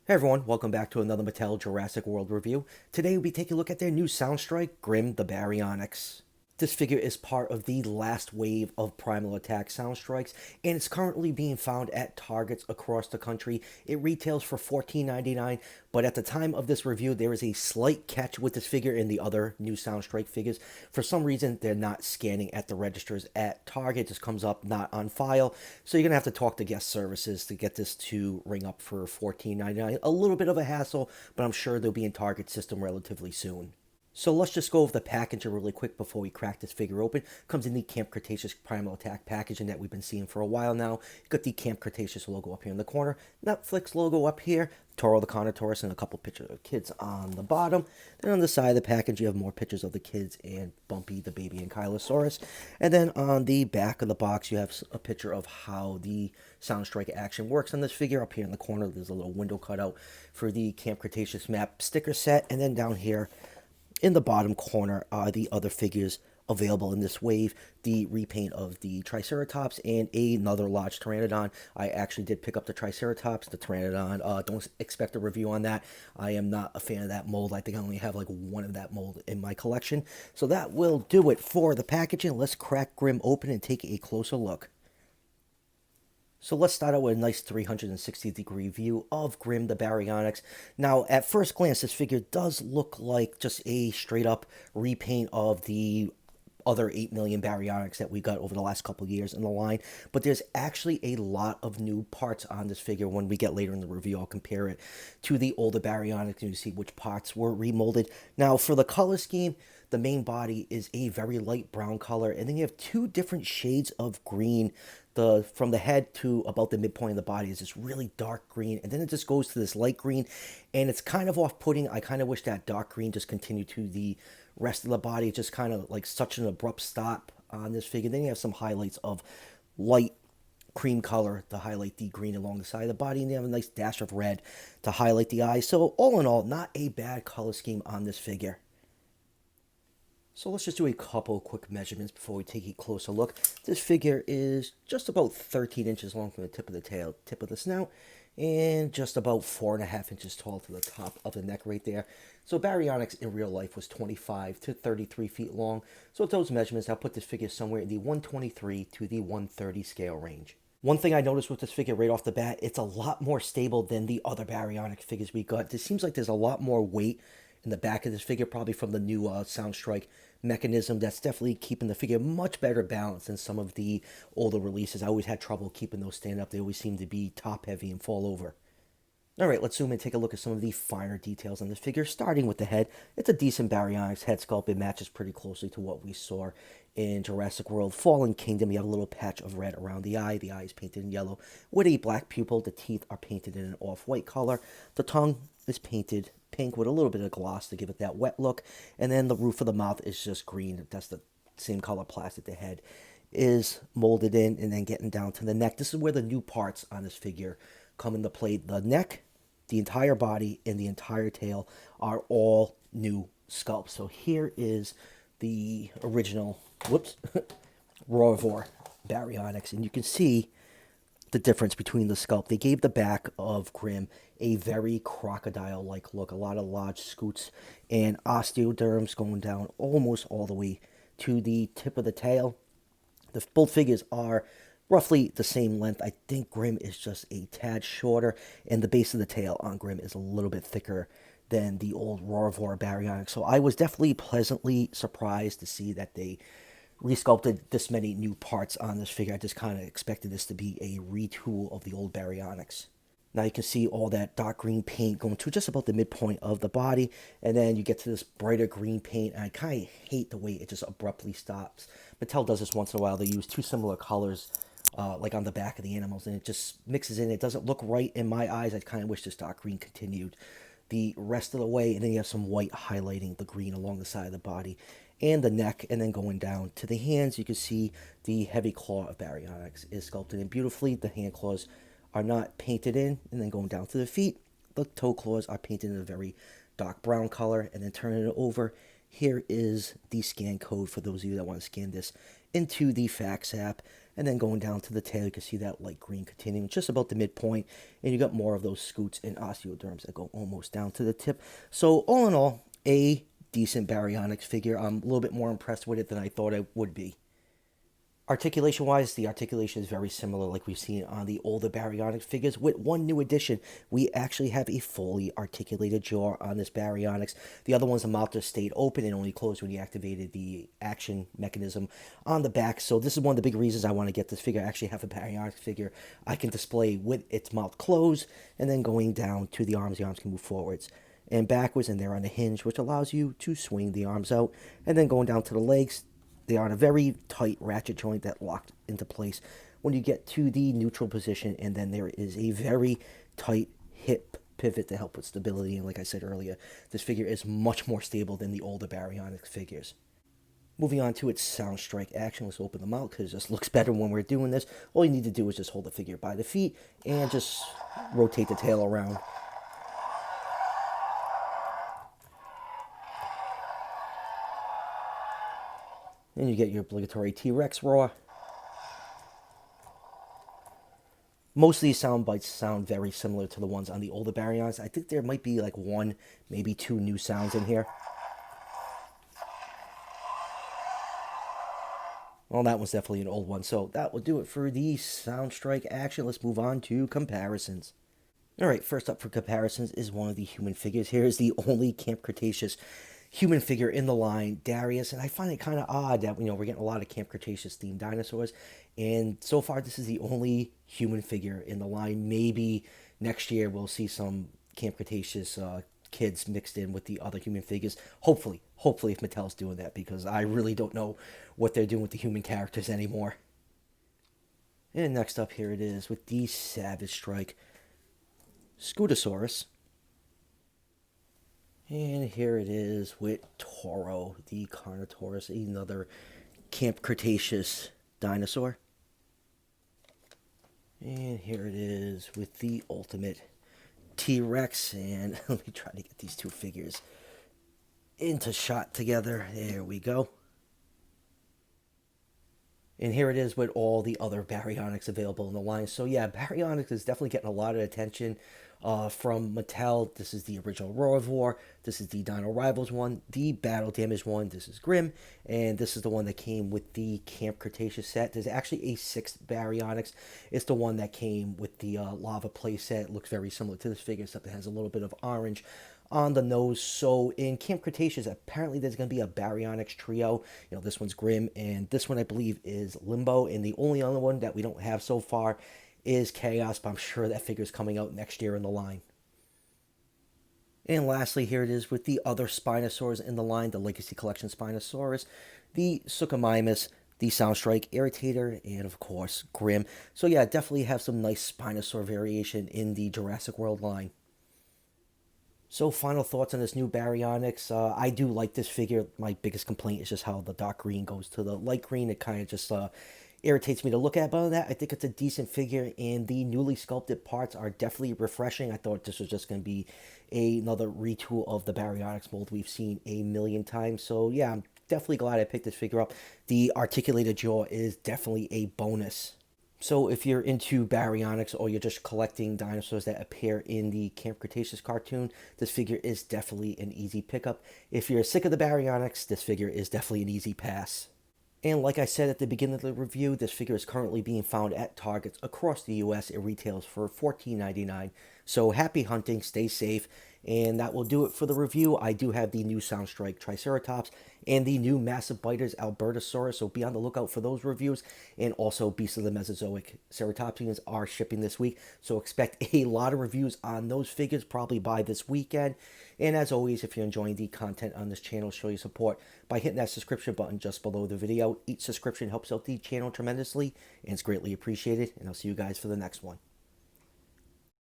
Hey everyone, welcome back to another Mattel Jurassic World review. Today we'll be taking a look at their new Soundstrike, Grim the Baryonyx. This figure is part of the last wave of Primal Attack Soundstrikes, and it's currently being found at Targets across the country. It retails for $14.99, but at the time of this review, there is a slight catch with this figure and the other new Soundstrike figures. For some reason, they're not scanning at the registers at Target. This comes up not on file, so you're going to have to talk to guest services to get this to ring up for $14.99. A little bit of a hassle, but I'm sure they'll be in Target system relatively soon. So let's just go over the packaging really quick before we crack this figure open. Comes in the Camp Cretaceous Primal Attack packaging that we've been seeing for a while now. You've got the Camp Cretaceous logo up here in the corner, Netflix logo up here, Toro the Carnotaurus, and a couple pictures of kids on the bottom. Then on the side of the package, you have more pictures of the kids and Bumpy, the baby, and Kylosaurus. And then on the back of the box, you have a picture of how the Soundstrike action works on this figure. Up here in the corner, there's a little window cutout for the Camp Cretaceous map sticker set. And then down here, in the bottom corner are the other figures available in this wave, the repaint of the Triceratops and another large Pteranodon. I actually did pick up the Triceratops, the Pteranodon. Don't expect a review on that. I am not a fan of that mold. I think I only have like one of that mold in my collection. So that will do it for the packaging. Let's crack Grim open and take a closer look. So let's start out with a nice 360-degree view of Grim the Baryonyx. Now, at first glance, this figure does look like just a straight-up repaint of the other 8 million Baryonyx that we got over the last couple of years in the line, but there's actually a lot of new parts on this figure. When we get later in the review, I'll compare it to the older Baryonyx and you see which parts were remolded. Now, for the color scheme, the main body is a very light brown color, and then you have two different shades of green. From the head to about the midpoint of the body is this really dark green, and then it just goes to this light green, and it's kind of off-putting. I kind of wish that dark green just continued to the rest of the body. It's just kind of like such an abrupt stop on this figure. Then you have some highlights of light cream color to highlight the green along the side of the body, and you have a nice dash of red to highlight the eyes. So all in all, not a bad color scheme on this figure. So let's just do a couple quick measurements before we take a closer look. This figure is just about 13 inches long from the tip of the tail, tip of the snout, and just about 4.5 inches tall to the top of the neck right there. So Baryonyx in real life was 25 to 33 feet long. So with those measurements, I'll put this figure somewhere in the 123 to the 130 scale range. One thing I noticed with this figure right off the bat, it's a lot more stable than the other Baryonyx figures we got. It seems like there's a lot more weight in the back of this figure, probably from the new Soundstrike mechanism. That's definitely keeping the figure much better balanced than some of the older releases. I always had trouble keeping those stand up. They always seem to be top heavy and fall over. Alright, let's zoom in and take a look at some of the finer details on this figure, starting with the head. It's a decent Baryonyx head sculpt. It matches pretty closely to what we saw in Jurassic World Fallen Kingdom. You have a little patch of red around the eye. The eye is painted in yellow with a black pupil. The teeth are painted in an off-white color. The tongue is painted pink with a little bit of gloss to give it that wet look. And then the roof of the mouth is just green. That's the same color plastic the head is molded in. And then getting down to the neck. This is where the new parts on this figure come into play. The neck, the entire body, and the entire tail are all new sculpts. So here is the original, Roivor Baryonyx. And you can see the difference between the sculpt. They gave the back of Grim a very crocodile-like look. A lot of large scoots and osteoderms going down almost all the way to the tip of the tail. Both figures are roughly the same length. I think Grim is just a tad shorter, and the base of the tail on Grim is a little bit thicker than the old Roivor Baryonyx. So I was definitely pleasantly surprised to see that they resculpted this many new parts on this figure. I just kind of expected this to be a retool of the old Baryonyx. Now you can see all that dark green paint going to just about the midpoint of the body, and then you get to this brighter green paint, and I kind of hate the way it just abruptly stops. Mattel does this once in a while. They use two similar colors like on the back of the animals, and it just mixes in. It doesn't look right in my eyes. I kind of wish this dark green continued the rest of the way, and then you have some white highlighting the green along the side of the body and the neck, and then going down to the hands, you can see the heavy claw of Baryonyx is sculpted in beautifully. The hand claws are not painted in, and then going down to the feet, the toe claws are painted in a very dark brown color, and then turning it over, here is the scan code for those of you that want to scan this into the fax app. And then going down to the tail, you can see that light green continuing just about the midpoint. And you got more of those scutes and osteoderms that go almost down to the tip. So all in all, a decent Baryonyx figure. I'm a little bit more impressed with it than I thought I would be. Articulation-wise, the articulation is very similar like we've seen on the older Baryonyx figures. With one new addition, we actually have a fully articulated jaw on this Baryonyx. The other one's, the mouth just stayed open and only closed when you activated the action mechanism on the back. So this is one of the big reasons I want to get this figure. I actually have a Baryonyx figure I can display with its mouth closed, and then going down to the arms can move forwards and backwards, and they're on a hinge, which allows you to swing the arms out. And then going down to the legs, they are in a very tight ratchet joint that locked into place when you get to the neutral position, and then there is a very tight hip pivot to help with stability. And like I said earlier, this figure is much more stable than the older Baryonyx figures. Moving on to its sound strike action, let's open them out because it just looks better when we're doing this. All you need to do is just hold the figure by the feet and just rotate the tail around. And you get your obligatory T-Rex roar. Most of these sound bites sound very similar to the ones on the older Baryonyx. I think there might be like one, maybe two new sounds in here. Well, that was definitely an old one. So that will do it for the sound strike action. Let's move on to comparisons. Alright, first up for comparisons is one of the human figures. Here is the only Camp Cretaceous human figure in the line, Darius, and I find it kind of odd that, we're getting a lot of Camp Cretaceous themed dinosaurs, and so far this is the only human figure in the line. Maybe next year we'll see some Camp Cretaceous kids mixed in with the other human figures. Hopefully if Mattel's doing that, because I really don't know what they're doing with the human characters anymore. And next up, here it is with the Savage Strike Spinosaurus. And here it is with Toro, the Carnotaurus, another Camp Cretaceous dinosaur. And here it is with the ultimate T-Rex. And let me try to get these two figures into shot together. There we go. And here it is with all the other Baryonyx available in the line. So yeah, Baryonyx is definitely getting a lot of attention from Mattel. This is the original Roar of War. This is the Dino Rivals one. The Battle Damage one, this is Grim. And this is the one that came with the Camp Cretaceous set. There's actually a sixth Baryonyx. It's the one that came with the Lava Play set. It looks very similar to this figure, except it has a little bit of orange on the nose. So in Camp Cretaceous, apparently there's going to be a Baryonyx trio. This one's Grim, and this one I believe is Limbo, and the only other one that we don't have so far is Chaos, but I'm sure that figure's coming out next year in the line. And lastly, here it is with the other Spinosaurus in the line, the Legacy Collection Spinosaurus, the Suchomimus, the Soundstrike Irritator, and of course, Grim. So yeah, definitely have some nice Spinosaur variation in the Jurassic World line. So final thoughts on this new Baryonyx. I do like this figure. My biggest complaint is just how the dark green goes to the light green. It kind of just irritates me to look at. But other than that, I think it's a decent figure, and the newly sculpted parts are definitely refreshing. I thought this was just going to be another retool of the Baryonyx mold we've seen a million times. So yeah, I'm definitely glad I picked this figure up. The articulated jaw is definitely a bonus. So if you're into Baryonyx, or you're just collecting dinosaurs that appear in the Camp Cretaceous cartoon, this figure is definitely an easy pickup. If you're sick of the Baryonyx, this figure is definitely an easy pass. And like I said at the beginning of the review, this figure is currently being found at Targets across the US. It retails for $14.99. So happy hunting, stay safe, and that will do it for the review. I do have the new Soundstrike Triceratops and the new Massive Biters Albertosaurus, so be on the lookout for those reviews. And also Beasts of the Mesozoic Ceratopsians are shipping this week, so expect a lot of reviews on those figures probably by this weekend. And as always, if you're enjoying the content on this channel, show your support by hitting that subscription button just below the video. Each subscription helps out the channel tremendously, and it's greatly appreciated. And I'll see you guys for the next one.